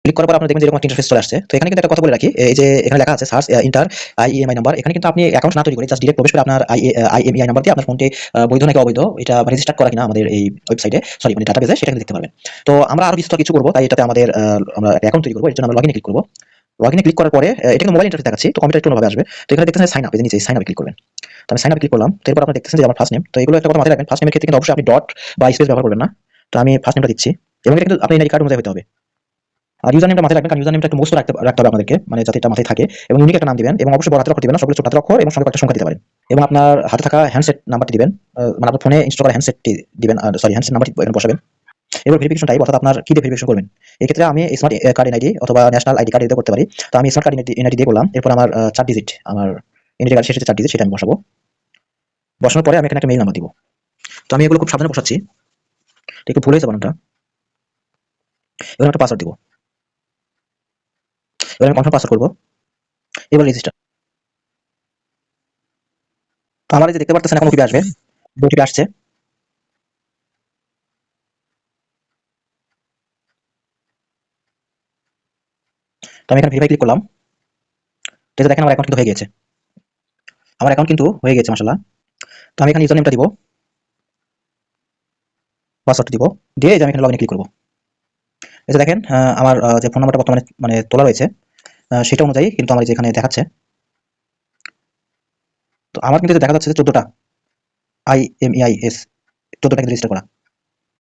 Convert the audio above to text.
Click করার পর আপনারা দেখবেন যে এরকম একটা ইন্টারফেস চলে আসছে। তো এখানে কিন্তু একটা কথা বলে রাখি, এই যে এখানে লেখা আছে সার্চ ইন্টার আইএমইআই নাম্বার। এখানে কিন্তু আপনি অ্যাকাউন্ট না তৈরি করে জাস্ট ডিরেক্ট প্রবেশ করে আপনার আইএমইআই নাম্বার দিয়ে আপনার ফোনটি বৈধ নাকি অবৈধ এটা রেজিস্টার করা কিনা আমাদের এই ওয়েবসাইটে মানে ডাটাবেসে সেটা কিন্তু দেখতে পারবেন। তো আমরা আরো বিস্তর কিছু করব, তাই এটাতে আমাদের আমরা অ্যাকাউন্ট তৈরি করব। এর জন্য আমরা লগইনে ক্লিক করব। লগইনে ক্লিক করার পরে এটা কিন্তু মোবাইল ইন্টারফেস দেখাচ্ছি, তো কম্পিউটার একটু অন্যভাবে আসবে। তো এখানে দেখতেছেন সাইন আপ, এই যে নিচে সাইন আপে ক্লিক করবেন। তো আমি সাইন আপে ক্লিক করলাম। তো এরপর আপনারা দেখতেছেন যে আমার ফার্স্ট নেম। তো এগুলো একটা কথা মাথায় রাখবেন, ফার্স্ট নেমের ক্ষেত্রে কিন্তু অবশ্যই আপনি ডট বা স্পেস ব্যবহার করবেন না। তো আমি ফার্স্ট নেমটা দিচ্ছি এবং এটা কিন্তু আপনার এনআইডি কার্ড অনুযায়ী হতে হবে। আর ইউজার নেমটা মাথায় রাখবেন, কারণ ইউজার নেমটা একটু মুখস্থ রাখতে হবে আপনাদেরকে, মানে যাতে এটা মাথায় থাকে এবং ইউনিক একটা নাম দিবেন এবং অবশ্যই বড় হাতের অক্ষর দিবেন না, সবগুলো ছোট হাতের অক্ষর এবং সঙ্গে একটা সংখ্যা দিতে পারেন। এবং আপনার হাতে থাকা হ্যান্ডসেট নাম্বারটি দিবেন, মানে আপনার ফোনে ইনস্টল করা হ্যান্ডসেটটি দিবেন, সরি হ্যান্ডসেট নাম্বারটি এখানে বসাবেন। এবার ভেরিফিকেশন টাইপ, অর্থাৎ আপনার কি দিয়ে ভেরিফিকেশন করবেন। এক্ষেত্রে আমি স্মার্ট কার্ড এনআইডি অথবা ন্যাশনাল আইডি কার্ড দিতে করতে পারি। তো আমি স্মার্ট কার্ড এনআইডি দিয়ে করলাম। এরপর আমার 4 ডিজিট, আমার এনআইডি কার্ড শেষে 4 ডিজিট সেটা আমি বসাবো। বসানোর পরে আমি এখানে একটা মেইল নাম্বার দিব। তো আমি এগুলো খুব সাবধানে বসাচ্ছি, একটু ভুল হয়েছে বানানটা। এবার একটা পাসওয়ার্ড দিব। এবার আমি কনফার্ম পাসওয়ার্ড করব। এবার রেজিস্টার। তো আমার এই যে দেখতে পারতেছেন এখন ওটিপি আসবে, ওটিপি আসছে। তো আমি এখানে ভেরিফাই ক্লিক করলাম। তো এই যে দেখেন আমার অ্যাকাউন্ট কিন্তু হয়ে গেছে। আমার অ্যাকাউন্ট কিন্তু হয়ে গেছে মাশাআল্লাহ। তো আমি এখানে ইউজার নেমটা দিব, পাসওয়ার্ডটা দিব, দিয়ে এই যে আমি এখানে লগইনে ক্লিক করব। এই যে দেখেন আমার যে ফোন নাম্বারটা বর্তমানে মানে তোলা রয়েছে সেটা অনুযায়ী কিন্তু আমার এই যে এখানে দেখাচ্ছে। তো আমার কিন্তু দেখা যাচ্ছে যে 14টা আইএমইআইএস 14টা কিন্তু রেজিস্টার করা।